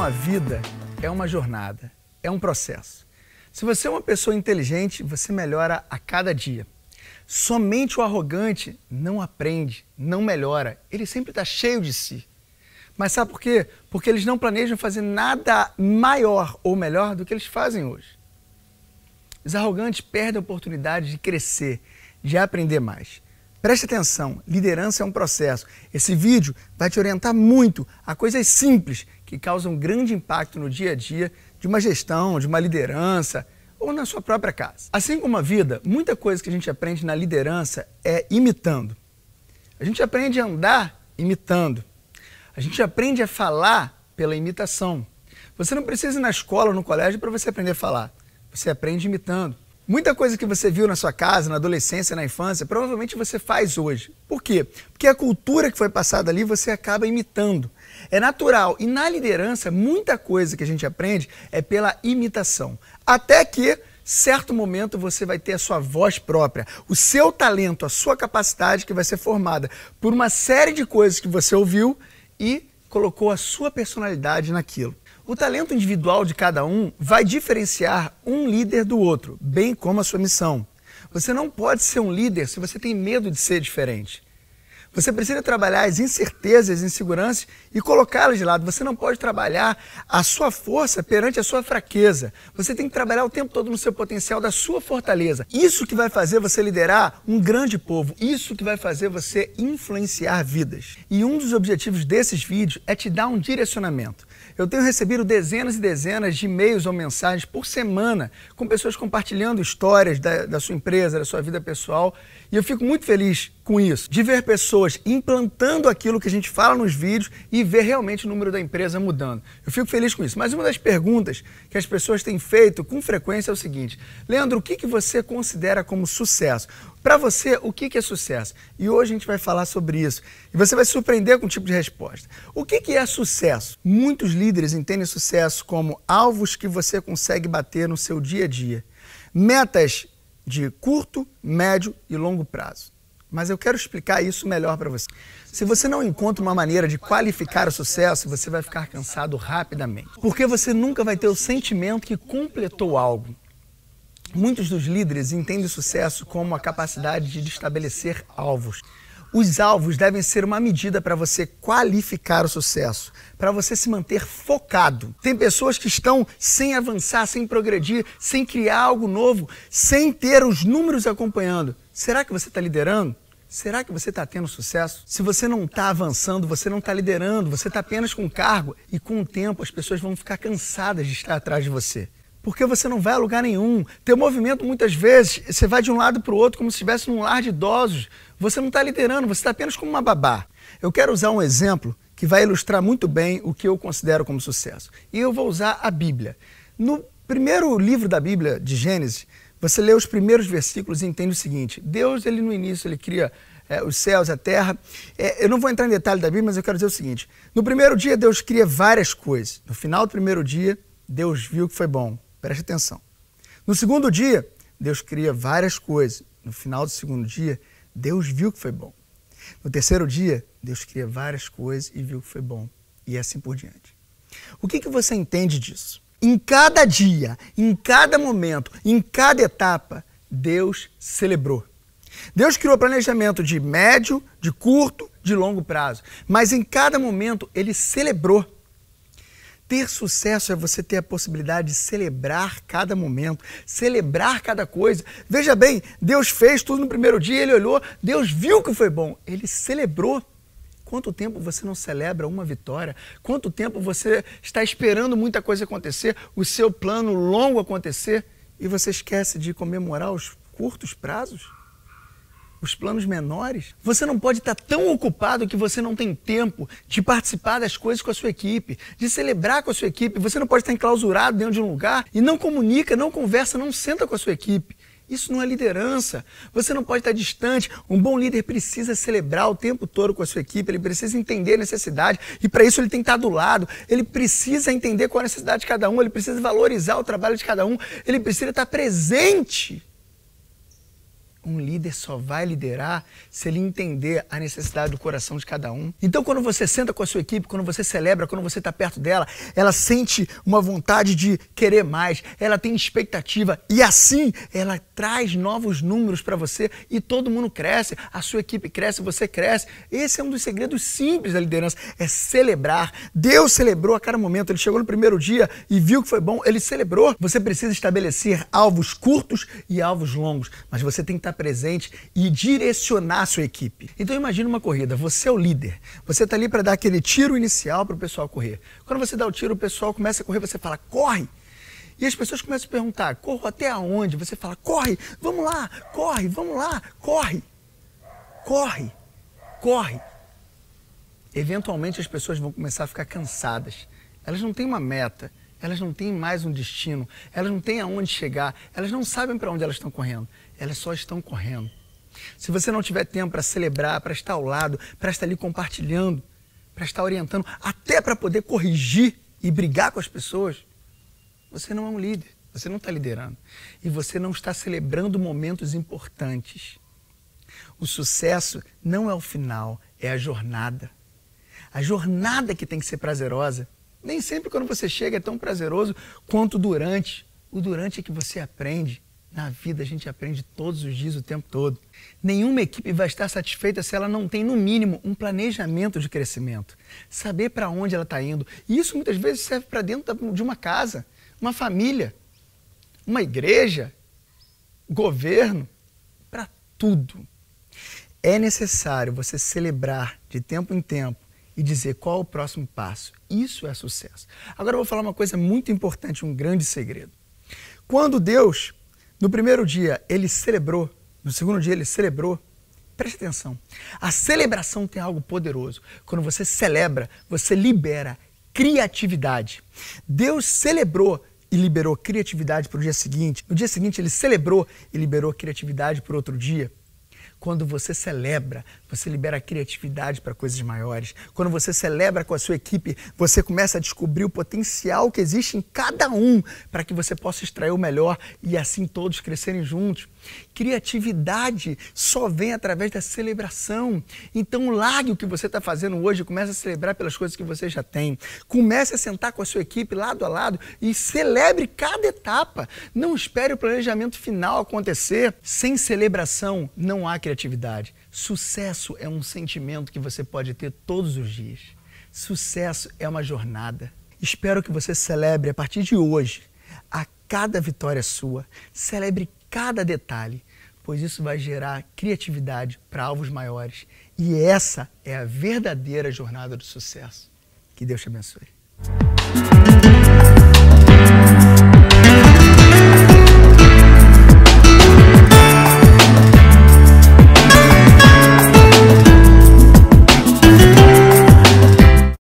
uma vida é uma jornada, é um processo. Se você é uma pessoa inteligente, você melhora a cada dia. Somente o arrogante não aprende, não melhora. Ele sempre está cheio de si. Mas sabe por quê? Porque eles não planejam fazer nada maior ou melhor do que eles fazem hoje. Os arrogantes perdem a oportunidade de crescer, de aprender mais. Preste atenção, liderança é um processo. Esse vídeo vai te orientar muito a coisas simples que causam grande impacto no dia a dia de uma gestão, de uma liderança ou na sua própria casa. Assim como a vida, muita coisa que a gente aprende na liderança é imitando. A gente aprende a andar imitando. A gente aprende a falar pela imitação. Você não precisa ir na escola ou no colégio para você aprender a falar. Você aprende imitando. Muita coisa que você viu na sua casa, na adolescência, na infância, provavelmente você faz hoje. Por quê? Porque a cultura que foi passada ali você acaba imitando. É natural. E na liderança, muita coisa que a gente aprende é pela imitação. Até que, certo momento, você vai ter a sua voz própria, o seu talento, a sua capacidade que vai ser formada por uma série de coisas que você ouviu e colocou a sua personalidade naquilo. O talento individual de cada um vai diferenciar um líder do outro, bem como a sua missão. Você não pode ser um líder se você tem medo de ser diferente. Você precisa trabalhar as incertezas, as inseguranças e colocá-las de lado. Você não pode trabalhar a sua força perante a sua fraqueza. Você tem que trabalhar o tempo todo no seu potencial, da sua fortaleza. Isso que vai fazer você liderar um grande povo. Isso que vai fazer você influenciar vidas. E um dos objetivos desses vídeos é te dar um direcionamento. Eu tenho recebido dezenas e dezenas de e-mails ou mensagens por semana com pessoas compartilhando histórias da sua empresa, da sua vida pessoal. E eu fico muito feliz com isso, de ver pessoas implantando aquilo que a gente fala nos vídeos e ver realmente o número da empresa mudando. Eu fico feliz com isso. Mas uma das perguntas que as pessoas têm feito com frequência é o seguinte: Leandro, o que você considera como sucesso? Para você, o que é sucesso? E hoje a gente vai falar sobre isso. E você vai se surpreender com o tipo de resposta. O que é sucesso? Muitos líderes entendem sucesso como alvos que você consegue bater no seu dia a dia. Metas de curto, médio e longo prazo. Mas eu quero explicar isso melhor para você. Se você não encontra uma maneira de qualificar o sucesso, você vai ficar cansado rapidamente. Porque você nunca vai ter o sentimento que completou algo. Muitos dos líderes entendem o sucesso como a capacidade de estabelecer alvos. Os alvos devem ser uma medida para você qualificar o sucesso, para você se manter focado. Tem pessoas que estão sem avançar, sem progredir, sem criar algo novo, sem ter os números acompanhando. Será que você está liderando? Será que você está tendo sucesso? Se você não está avançando, você não está liderando, você está apenas com cargo e com o tempo as pessoas vão ficar cansadas de estar atrás de você. Porque você não vai a lugar nenhum. Teu movimento, muitas vezes, você vai de um lado para o outro como se estivesse num lar de idosos. Você não está liderando, você está apenas como uma babá. Eu quero usar um exemplo que vai ilustrar muito bem o que eu considero como sucesso. E eu vou usar a Bíblia. No primeiro livro da Bíblia, de Gênesis, você lê os primeiros versículos e entende o seguinte: Deus, ele no início, ele cria os céus, a terra. Eu não vou entrar em detalhe da Bíblia, mas eu quero dizer o seguinte: no primeiro dia, Deus cria várias coisas. No final do primeiro dia, Deus viu que foi bom. Preste atenção. No segundo dia, Deus cria várias coisas. No final do segundo dia, Deus viu que foi bom. No terceiro dia, Deus cria várias coisas e viu que foi bom. E assim por diante. O que você entende disso? Em cada dia, em cada momento, em cada etapa, Deus celebrou. Deus criou planejamento de médio, de curto, de longo prazo. Mas em cada momento, Ele celebrou. Ter sucesso é você ter a possibilidade de celebrar cada momento, celebrar cada coisa. Veja bem, Deus fez tudo no primeiro dia, Ele olhou, Deus viu que foi bom, Ele celebrou. Quanto tempo você não celebra uma vitória? Quanto tempo você está esperando muita coisa acontecer, o seu plano longo acontecer, e você esquece de comemorar os curtos prazos? Os planos menores? Você não pode estar tão ocupado que você não tem tempo de participar das coisas com a sua equipe, de celebrar com a sua equipe. Você não pode estar enclausurado dentro de um lugar e não comunica, não conversa, não senta com a sua equipe. Isso não é liderança. Você não pode estar distante. Um bom líder precisa celebrar o tempo todo com a sua equipe, ele precisa entender a necessidade e para isso ele tem que estar do lado. Ele precisa entender qual é a necessidade de cada um, ele precisa valorizar o trabalho de cada um, ele precisa estar presente. Um líder só vai liderar se ele entender a necessidade do coração de cada um. Então, quando você senta com a sua equipe, quando você celebra, quando você está perto dela, ela sente uma vontade de querer mais, ela tem expectativa e assim ela traz novos números para você e todo mundo cresce, a sua equipe cresce, você cresce. Esse é um dos segredos simples da liderança, é celebrar. Deus celebrou a cada momento. Ele chegou no primeiro dia e viu que foi bom, ele celebrou. Você precisa estabelecer alvos curtos e alvos longos, mas você tem que estar presente e direcionar a sua equipe. Então imagine uma corrida, você é o líder, você está ali para dar aquele tiro inicial para o pessoal correr. Quando você dá o tiro, o pessoal começa a correr, você fala, corre! E as pessoas começam a perguntar, corro até aonde? Você fala, corre, vamos lá, corre, corre, corre. Eventualmente as pessoas vão começar a ficar cansadas, elas não têm uma meta, elas não têm mais um destino, elas não têm aonde chegar, elas não sabem para onde elas estão correndo, elas só estão correndo. Se você não tiver tempo para celebrar, para estar ao lado, para estar ali compartilhando, para estar orientando, até para poder corrigir e brigar com as pessoas, você não é um líder, você não está liderando e você não está celebrando momentos importantes. O sucesso não é o final, é a jornada. A jornada que tem que ser prazerosa. Nem sempre quando você chega é tão prazeroso quanto o durante. O durante é que você aprende. Na vida a gente aprende todos os dias, o tempo todo. Nenhuma equipe vai estar satisfeita se ela não tem, no mínimo, um planejamento de crescimento. Saber para onde ela está indo. E isso muitas vezes serve para dentro de uma casa, uma família, uma igreja, governo, para tudo. É necessário você celebrar de tempo em tempo e dizer qual é o próximo passo. Isso é sucesso. Agora eu vou falar uma coisa muito importante, um grande segredo. Quando Deus, no primeiro dia, ele celebrou, no segundo dia ele celebrou, preste atenção, a celebração tem algo poderoso. Quando você celebra, você libera criatividade. Deus celebrou e liberou criatividade para o dia seguinte. No dia seguinte ele celebrou e liberou criatividade para o outro dia. Quando você celebra, você libera criatividade para coisas maiores. Quando você celebra com a sua equipe, você começa a descobrir o potencial que existe em cada um para que você possa extrair o melhor e assim todos crescerem juntos. Criatividade só vem através da celebração. Então largue o que você está fazendo hoje e comece a celebrar pelas coisas que você já tem. Comece a sentar com a sua equipe lado a lado e celebre cada etapa. Não espere o planejamento final acontecer. Sem celebração não há criatividade. Sucesso é um sentimento que você pode ter todos os dias. Sucesso é uma jornada. Espero que você celebre a partir de hoje a cada vitória sua. Celebre cada detalhe, pois isso vai gerar criatividade para alvos maiores. E essa é a verdadeira jornada do sucesso. Que Deus te abençoe.